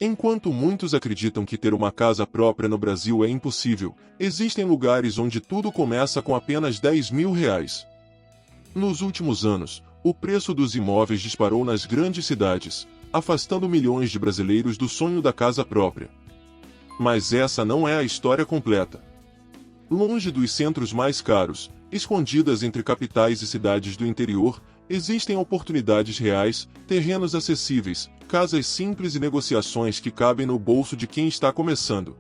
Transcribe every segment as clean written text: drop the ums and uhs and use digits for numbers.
Enquanto muitos acreditam que ter uma casa própria no Brasil é impossível, existem lugares onde tudo começa com apenas R$ 10.000. Nos últimos anos, o preço dos imóveis disparou nas grandes cidades, afastando milhões de brasileiros do sonho da casa própria. Mas essa não é a história completa. Longe dos centros mais caros, escondidas entre capitais e cidades do interior, existem oportunidades reais, terrenos acessíveis, casas simples e negociações que cabem no bolso de quem está começando.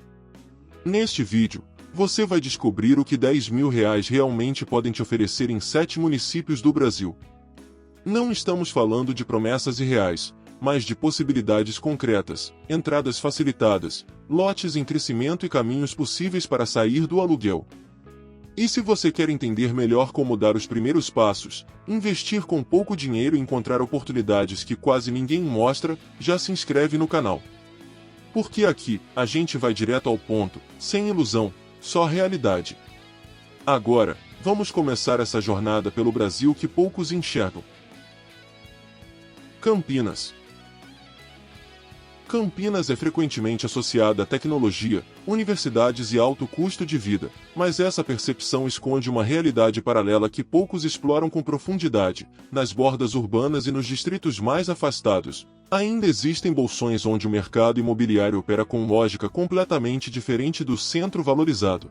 Neste vídeo, você vai descobrir o que R$ 10.000 realmente podem te oferecer em 7 municípios do Brasil. Não estamos falando de promessas irreais, mas de possibilidades concretas, entradas facilitadas, lotes em crescimento e caminhos possíveis para sair do aluguel. E se você quer entender melhor como dar os primeiros passos, investir com pouco dinheiro e encontrar oportunidades que quase ninguém mostra, já se inscreve no canal. Porque aqui, a gente vai direto ao ponto, sem ilusão, só realidade. Agora, vamos começar essa jornada pelo Brasil que poucos enxergam. Campinas. Campinas é frequentemente associada à tecnologia, universidades e alto custo de vida, mas essa percepção esconde uma realidade paralela que poucos exploram com profundidade. Nas bordas urbanas e nos distritos mais afastados, ainda existem bolsões onde o mercado imobiliário opera com lógica completamente diferente do centro valorizado.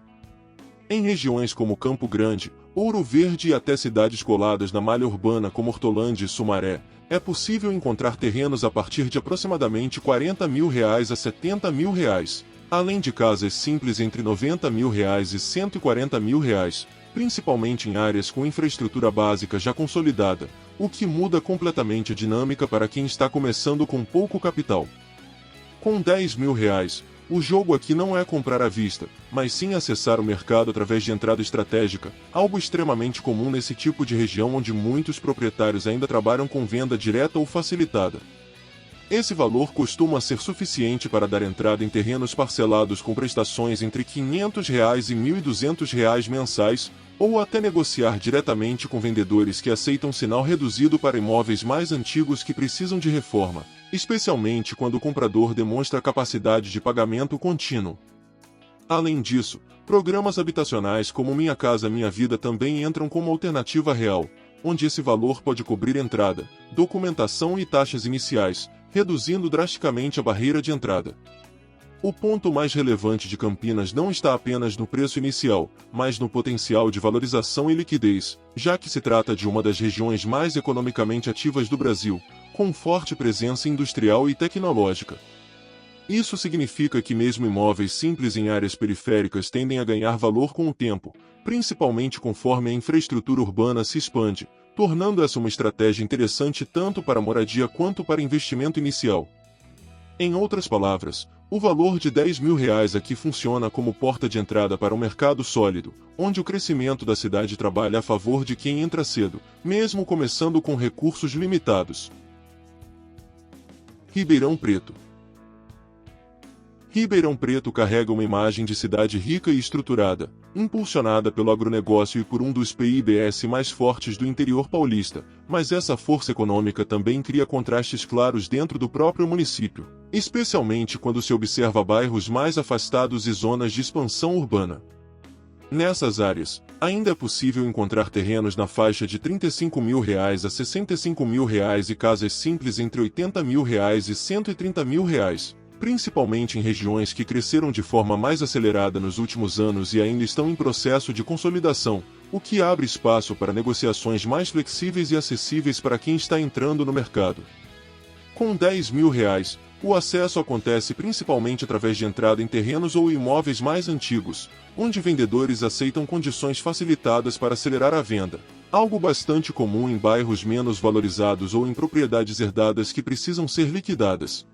Em regiões como Campo Grande, Ouro Verde e até cidades coladas na malha urbana como Hortolândia e Sumaré, é possível encontrar terrenos a partir de aproximadamente R$ 40.000 a R$ 70.000, além de casas simples entre R$ 90.000 e R$ 140.000, principalmente em áreas com infraestrutura básica já consolidada, o que muda completamente a dinâmica para quem está começando com pouco capital. Com R$ 10.000, o jogo aqui não é comprar à vista, mas sim acessar o mercado através de entrada estratégica, algo extremamente comum nesse tipo de região onde muitos proprietários ainda trabalham com venda direta ou facilitada. Esse valor costuma ser suficiente para dar entrada em terrenos parcelados com prestações entre R$ 500 e R$ 1.200 mensais, ou até negociar diretamente com vendedores que aceitam sinal reduzido para imóveis mais antigos que precisam de reforma, especialmente quando o comprador demonstra capacidade de pagamento contínuo. Além disso, programas habitacionais como Minha Casa Minha Vida também entram como alternativa real, onde esse valor pode cobrir entrada, documentação e taxas iniciais, reduzindo drasticamente a barreira de entrada. O ponto mais relevante de Campinas não está apenas no preço inicial, mas no potencial de valorização e liquidez, já que se trata de uma das regiões mais economicamente ativas do Brasil, com forte presença industrial e tecnológica. Isso significa que mesmo imóveis simples em áreas periféricas tendem a ganhar valor com o tempo, principalmente conforme a infraestrutura urbana se expande, tornando essa uma estratégia interessante tanto para moradia quanto para investimento inicial. Em outras palavras, o valor de R$ 10.000 aqui funciona como porta de entrada para um mercado sólido, onde o crescimento da cidade trabalha a favor de quem entra cedo, mesmo começando com recursos limitados. Ribeirão Preto. Ribeirão Preto carrega uma imagem de cidade rica e estruturada, impulsionada pelo agronegócio e por um dos PIBs mais fortes do interior paulista, mas essa força econômica também cria contrastes claros dentro do próprio município, especialmente quando se observa bairros mais afastados e zonas de expansão urbana. Nessas áreas, ainda é possível encontrar terrenos na faixa de R$ 35.000 a R$ 65.000 e casas simples entre R$ 80.000 e R$ 130.000, principalmente em regiões que cresceram de forma mais acelerada nos últimos anos e ainda estão em processo de consolidação, o que abre espaço para negociações mais flexíveis e acessíveis para quem está entrando no mercado. Com R$ 10.000, o acesso acontece principalmente através de entrada em terrenos ou imóveis mais antigos, onde vendedores aceitam condições facilitadas para acelerar a venda, algo bastante comum em bairros menos valorizados ou em propriedades herdadas que precisam ser liquidadas.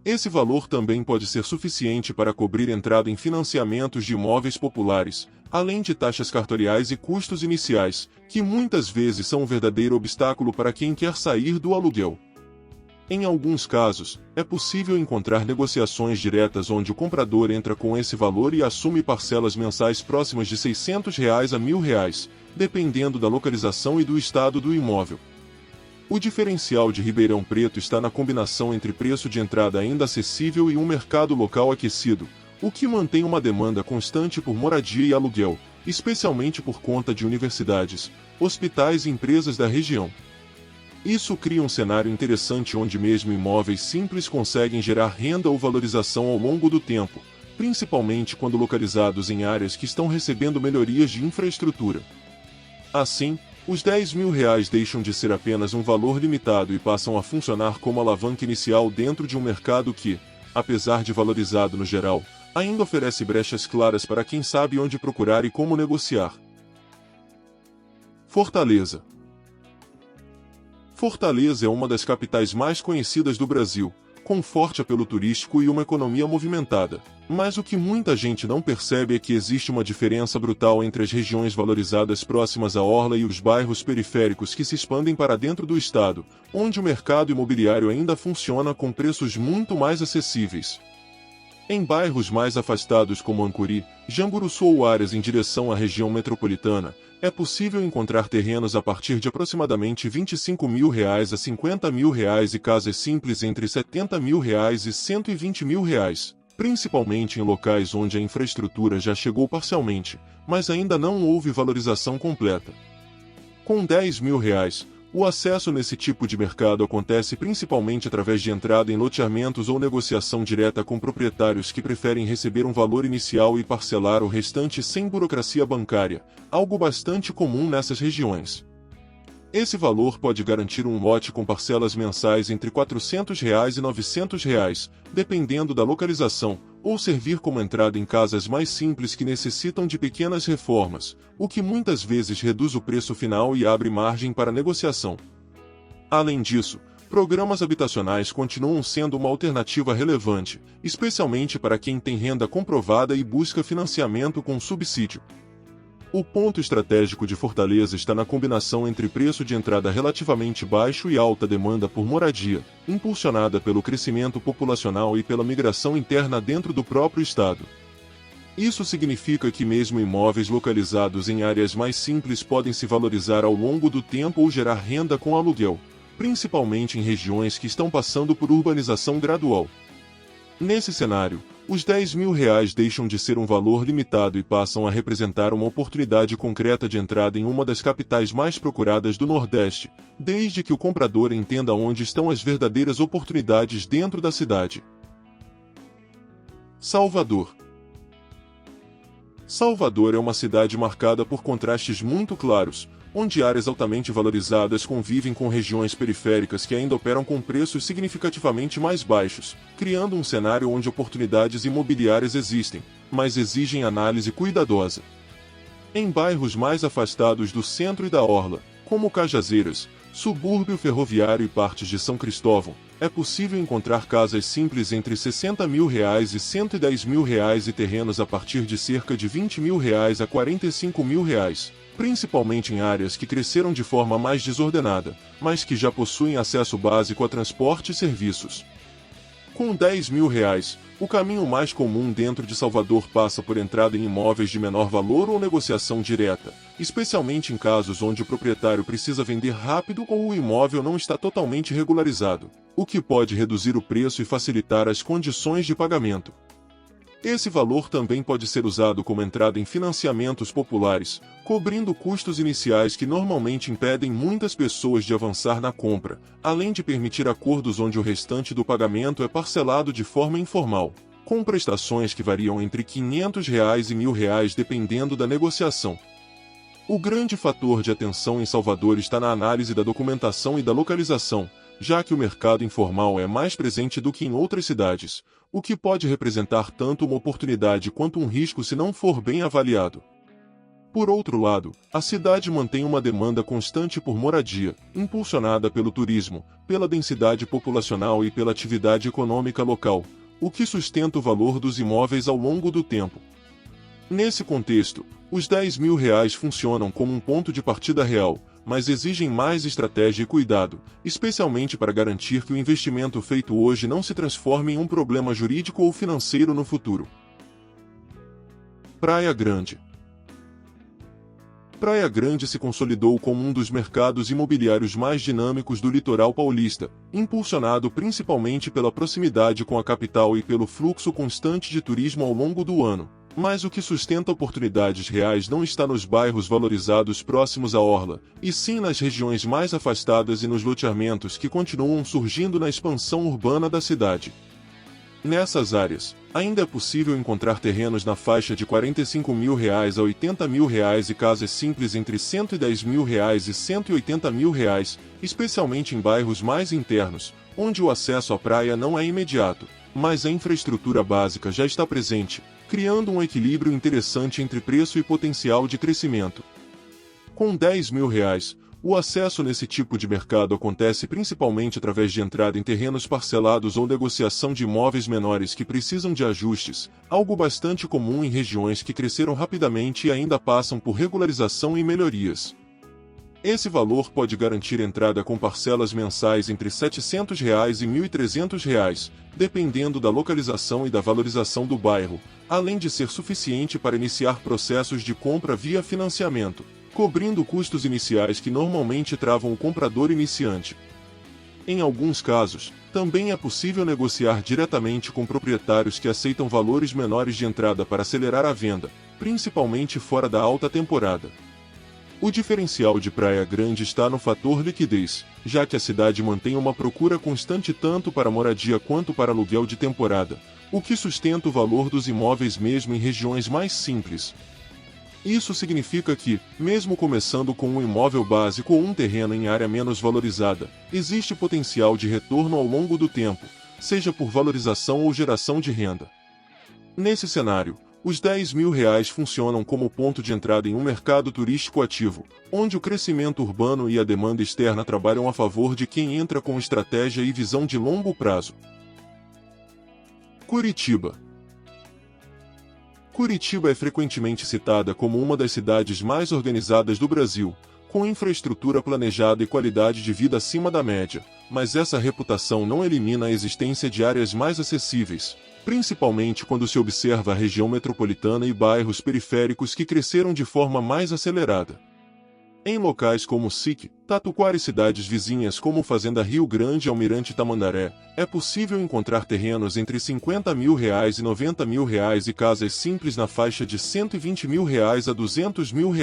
Esse valor também pode ser suficiente para cobrir entrada em financiamentos de imóveis populares, além de taxas cartoriais e custos iniciais, que muitas vezes são um verdadeiro obstáculo para quem quer sair do aluguel. Em alguns casos, é possível encontrar negociações diretas onde o comprador entra com esse valor e assume parcelas mensais próximas de R$ 600 a R$ 1.000, dependendo da localização e do estado do imóvel. O diferencial de Ribeirão Preto está na combinação entre preço de entrada ainda acessível e um mercado local aquecido, o que mantém uma demanda constante por moradia e aluguel, especialmente por conta de universidades, hospitais e empresas da região. Isso cria um cenário interessante onde mesmo imóveis simples conseguem gerar renda ou valorização ao longo do tempo, principalmente quando localizados em áreas que estão recebendo melhorias de infraestrutura. Assim, os R$ 10.000 deixam de ser apenas um valor limitado e passam a funcionar como alavanca inicial dentro de um mercado que, apesar de valorizado no geral, ainda oferece brechas claras para quem sabe onde procurar e como negociar. Fortaleza. Fortaleza é uma das capitais mais conhecidas do Brasil, com forte apelo turístico e uma economia movimentada. Mas o que muita gente não percebe é que existe uma diferença brutal entre as regiões valorizadas próximas à orla e os bairros periféricos que se expandem para dentro do estado, onde o mercado imobiliário ainda funciona com preços muito mais acessíveis. Em bairros mais afastados como Ancuri, Jamburuçu ou áreas em direção à região metropolitana, é possível encontrar terrenos a partir de aproximadamente R$ 25.000 a R$ 50.000 e casas simples entre R$ 70.000 e R$ 120.000, principalmente em locais onde a infraestrutura já chegou parcialmente, mas ainda não houve valorização completa. Com R$ 10.000, o acesso nesse tipo de mercado acontece principalmente através de entrada em loteamentos ou negociação direta com proprietários que preferem receber um valor inicial e parcelar o restante sem burocracia bancária, algo bastante comum nessas regiões. Esse valor pode garantir um lote com parcelas mensais entre R$ 400 e R$ 900, dependendo da localização, ou servir como entrada em casas mais simples que necessitam de pequenas reformas, o que muitas vezes reduz o preço final e abre margem para negociação. Além disso, programas habitacionais continuam sendo uma alternativa relevante, especialmente para quem tem renda comprovada e busca financiamento com subsídio. O ponto estratégico de Fortaleza está na combinação entre preço de entrada relativamente baixo e alta demanda por moradia, impulsionada pelo crescimento populacional e pela migração interna dentro do próprio estado. Isso significa que mesmo imóveis localizados em áreas mais simples podem se valorizar ao longo do tempo ou gerar renda com aluguel, principalmente em regiões que estão passando por urbanização gradual. Nesse cenário, os R$ 10.000 deixam de ser um valor limitado e passam a representar uma oportunidade concreta de entrada em uma das capitais mais procuradas do Nordeste, desde que o comprador entenda onde estão as verdadeiras oportunidades dentro da cidade. Salvador. Salvador é uma cidade marcada por contrastes muito claros, onde áreas altamente valorizadas convivem com regiões periféricas que ainda operam com preços significativamente mais baixos, criando um cenário onde oportunidades imobiliárias existem, mas exigem análise cuidadosa. Em bairros mais afastados do centro e da orla, como Cajazeiras, subúrbio ferroviário e partes de São Cristóvão, é possível encontrar casas simples entre R$ 60.000 e R$ 110.000 e terrenos a partir de cerca de R$ 20.000 a R$ 45.000, principalmente em áreas que cresceram de forma mais desordenada, mas que já possuem acesso básico a transporte e serviços. Com R$ 10.000, o caminho mais comum dentro de Salvador passa por entrada em imóveis de menor valor ou negociação direta, especialmente em casos onde o proprietário precisa vender rápido ou o imóvel não está totalmente regularizado, o que pode reduzir o preço e facilitar as condições de pagamento. Esse valor também pode ser usado como entrada em financiamentos populares, cobrindo custos iniciais que normalmente impedem muitas pessoas de avançar na compra, além de permitir acordos onde o restante do pagamento é parcelado de forma informal, com prestações que variam entre R$ 500 e R$ 1.000 dependendo da negociação. O grande fator de atenção em Salvador está na análise da documentação e da localização, já que o mercado informal é mais presente do que em outras cidades, o que pode representar tanto uma oportunidade quanto um risco se não for bem avaliado. Por outro lado, a cidade mantém uma demanda constante por moradia, impulsionada pelo turismo, pela densidade populacional e pela atividade econômica local, o que sustenta o valor dos imóveis ao longo do tempo. Nesse contexto, os R$ 10.000 funcionam como um ponto de partida real, mas exigem mais estratégia e cuidado, especialmente para garantir que o investimento feito hoje não se transforme em um problema jurídico ou financeiro no futuro. Praia Grande. Praia Grande se consolidou como um dos mercados imobiliários mais dinâmicos do litoral paulista, impulsionado principalmente pela proximidade com a capital e pelo fluxo constante de turismo ao longo do ano. Mas o que sustenta oportunidades reais não está nos bairros valorizados próximos à orla, e sim nas regiões mais afastadas e nos loteamentos que continuam surgindo na expansão urbana da cidade. Nessas áreas, ainda é possível encontrar terrenos na faixa de R$ 45 mil a R$ 80 mil e casas simples entre R$ 110 mil e R$ 180 mil, especialmente em bairros mais internos, onde o acesso à praia não é imediato, mas a infraestrutura básica já está presente, criando um equilíbrio interessante entre preço e potencial de crescimento. Com R$ 10 mil, o acesso nesse tipo de mercado acontece principalmente através de entrada em terrenos parcelados ou negociação de imóveis menores que precisam de ajustes, algo bastante comum em regiões que cresceram rapidamente e ainda passam por regularização e melhorias. Esse valor pode garantir entrada com parcelas mensais entre R$ 700 e R$ 1.300, dependendo da localização e da valorização do bairro, além de ser suficiente para iniciar processos de compra via financiamento, cobrindo custos iniciais que normalmente travam o comprador iniciante. Em alguns casos, também é possível negociar diretamente com proprietários que aceitam valores menores de entrada para acelerar a venda, principalmente fora da alta temporada. O diferencial de Praia Grande está no fator liquidez, já que a cidade mantém uma procura constante tanto para moradia quanto para aluguel de temporada, o que sustenta o valor dos imóveis mesmo em regiões mais simples. Isso significa que, mesmo começando com um imóvel básico ou um terreno em área menos valorizada, existe potencial de retorno ao longo do tempo, seja por valorização ou geração de renda. Nesse cenário, os R$ 10 mil funcionam como ponto de entrada em um mercado turístico ativo, onde o crescimento urbano e a demanda externa trabalham a favor de quem entra com estratégia e visão de longo prazo. Curitiba. Curitiba é frequentemente citada como uma das cidades mais organizadas do Brasil, com infraestrutura planejada e qualidade de vida acima da média, mas essa reputação não elimina a existência de áreas mais acessíveis, principalmente quando se observa a região metropolitana e bairros periféricos que cresceram de forma mais acelerada. Em locais como SIC, Tatuquara e cidades vizinhas como Fazenda Rio Grande e Almirante Tamandaré, é possível encontrar terrenos entre R$ 50 mil e R$ 90 mil e casas simples na faixa de R$ 120 mil a R$ 200 mil,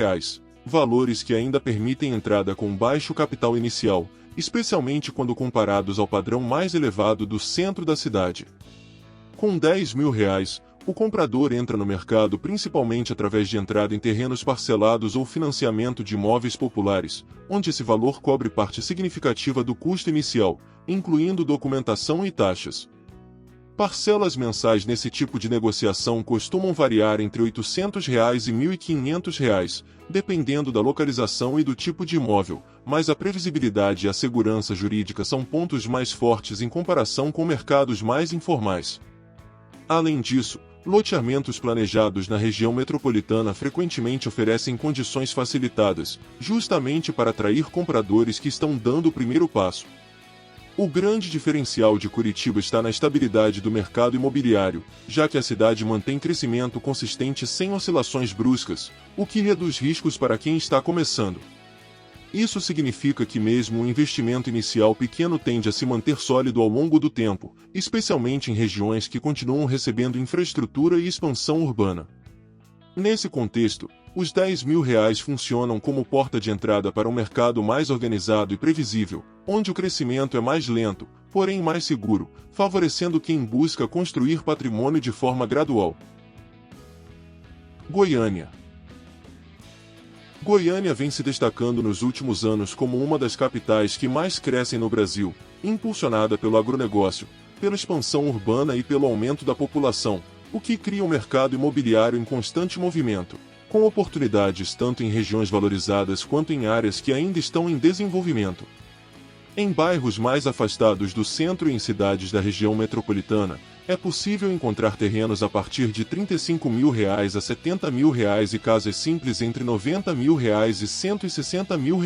valores que ainda permitem entrada com baixo capital inicial, especialmente quando comparados ao padrão mais elevado do centro da cidade. Com R$ 10 mil, o comprador entra no mercado principalmente através de entrada em terrenos parcelados ou financiamento de imóveis populares, onde esse valor cobre parte significativa do custo inicial, incluindo documentação e taxas. Parcelas mensais nesse tipo de negociação costumam variar entre R$ 800 e R$ 1.500, dependendo da localização e do tipo de imóvel, mas a previsibilidade e a segurança jurídica são pontos mais fortes em comparação com mercados mais informais. Além disso, loteamentos planejados na região metropolitana frequentemente oferecem condições facilitadas, justamente para atrair compradores que estão dando o primeiro passo. O grande diferencial de Curitiba está na estabilidade do mercado imobiliário, já que a cidade mantém crescimento consistente sem oscilações bruscas, o que reduz riscos para quem está começando. Isso significa que mesmo um investimento inicial pequeno tende a se manter sólido ao longo do tempo, especialmente em regiões que continuam recebendo infraestrutura e expansão urbana. Nesse contexto, os R$ 10 mil funcionam como porta de entrada para um mercado mais organizado e previsível, onde o crescimento é mais lento, porém mais seguro, favorecendo quem busca construir patrimônio de forma gradual. Goiânia. Goiânia vem se destacando nos últimos anos como uma das capitais que mais crescem no Brasil, impulsionada pelo agronegócio, pela expansão urbana e pelo aumento da população, o que cria um mercado imobiliário em constante movimento, com oportunidades tanto em regiões valorizadas quanto em áreas que ainda estão em desenvolvimento. Em bairros mais afastados do centro e em cidades da região metropolitana, é possível encontrar terrenos a partir de R$ 35 mil a R$ 70 mil e casas simples entre R$ 90 mil e R$ 160 mil,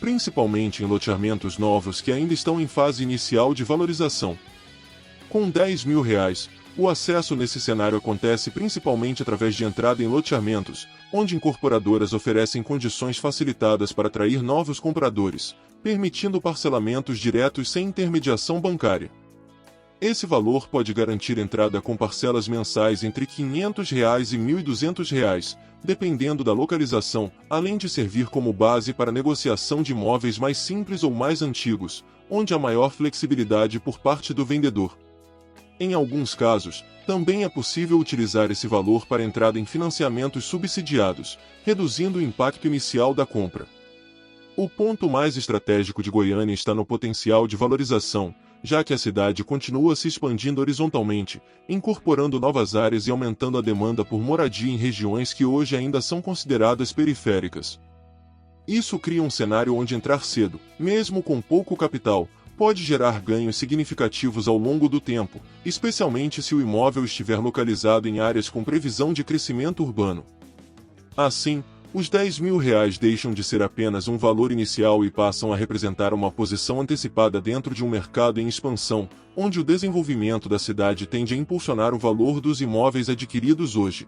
principalmente em loteamentos novos que ainda estão em fase inicial de valorização. Com R$ 10 mil, O acesso nesse cenário acontece principalmente através de entrada em loteamentos, onde incorporadoras oferecem condições facilitadas para atrair novos compradores, permitindo parcelamentos diretos sem intermediação bancária. Esse valor pode garantir entrada com parcelas mensais entre R$ 500 e R$ 1.200, dependendo da localização, além de servir como base para negociação de imóveis mais simples ou mais antigos, onde há maior flexibilidade por parte do vendedor. Em alguns casos, também é possível utilizar esse valor para entrada em financiamentos subsidiados, reduzindo o impacto inicial da compra. O ponto mais estratégico de Goiânia está no potencial de valorização, já que a cidade continua se expandindo horizontalmente, incorporando novas áreas e aumentando a demanda por moradia em regiões que hoje ainda são consideradas periféricas. Isso cria um cenário onde entrar cedo, mesmo com pouco capital, pode gerar ganhos significativos ao longo do tempo, especialmente se o imóvel estiver localizado em áreas com previsão de crescimento urbano. Assim, os R$ 10.000 deixam de ser apenas um valor inicial e passam a representar uma posição antecipada dentro de um mercado em expansão, onde o desenvolvimento da cidade tende a impulsionar o valor dos imóveis adquiridos hoje.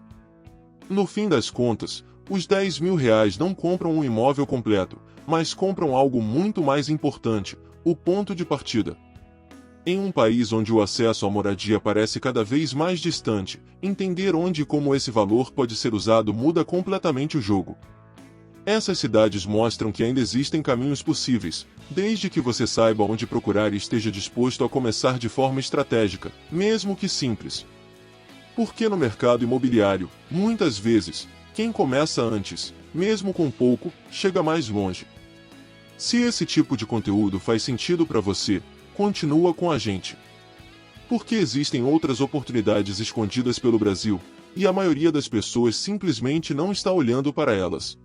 No fim das contas, os R$ 10.000 não compram um imóvel completo, mas compram algo muito mais importante, o ponto de partida. Em um país onde o acesso à moradia parece cada vez mais distante, entender onde e como esse valor pode ser usado muda completamente o jogo. Essas cidades mostram que ainda existem caminhos possíveis, desde que você saiba onde procurar e esteja disposto a começar de forma estratégica, mesmo que simples. Porque no mercado imobiliário, muitas vezes, quem começa antes, mesmo com pouco, chega mais longe. Se esse tipo de conteúdo faz sentido para você, continua com a gente. Porque existem outras oportunidades escondidas pelo Brasil, e a maioria das pessoas simplesmente não está olhando para elas.